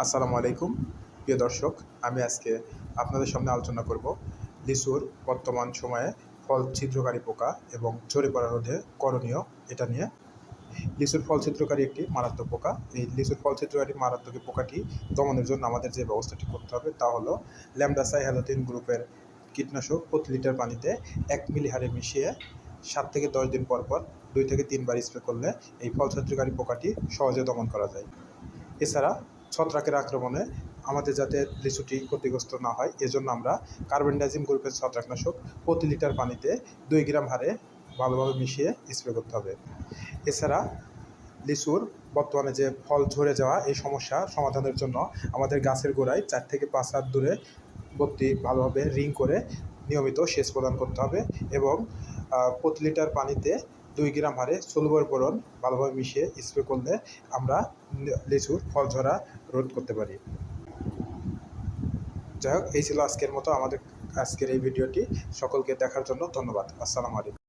আসসালামু আলাইকুম প্রিয় দর্শক, আমি আজকে আপনাদের সামনে আলোচনা করব লিচুর বর্তমান সময়ে ফল ছিদ্রকারী পোকা এবং ঝরে পড়া রোধে করণীয় এটা নিয়ে। লিচুর ফল ছিদ্রকারী একটি মারাত্মক পোকা। এই লিচুর ফল ছিদ্রকারী মারাত্মক এই পোকাটি দমনের জন্য আমাদের যে ব্যবস্থাটি করতে হবে তা হলো ল্যামডাসাইহ্যালোথিন গ্রুপের কীটনাশক প্রতি লিটার পানিতে 1 মিলি হারে মিশিয়ে 7 থেকে 10 দিন পর পর 2 থেকে 3 বার স্প্রে করলে এই ফল ছিদ্রকারী পোকাটি সহজে দমন করা যায়। এছাড়া ছত্রাকের আক্রমণে আমাদের যাতে লিচুটি ক্ষতিগ্রস্ত না হয় এজন্য আমরা কার্বেন্ডাজিম গ্রুপের ছত্রাকনাশক প্রতি লিটার পানিতে 2 গ্রাম হারে ভালোভাবে মিশিয়ে স্প্রে করতে হবে। এছাড়া লিচুর বর্তমানে যে ফল ঝরে যাওয়া এই সমস্যা সমাধানের জন্য আমাদের গাছের গোড়ায় 4 থেকে 5 হাত দূরে ভালোভাবে রিং করে নিয়মিত সেচ প্রদান করতে হবে এবং প্রতি লিটার পানিতে 2 গ্রাম হারে সলুবল বোরন ভালোভাবে মিশিয়ে স্প্রে করলে আমরা লিচুর ফল ঝরা রোধ করতে পারি। যাই হোক, এই ছিল আজকের মতো আজকের এই ভিডিওটি। সকলকে দেখার জন্য ধন্যবাদ। আসসালামু আলাইকুম।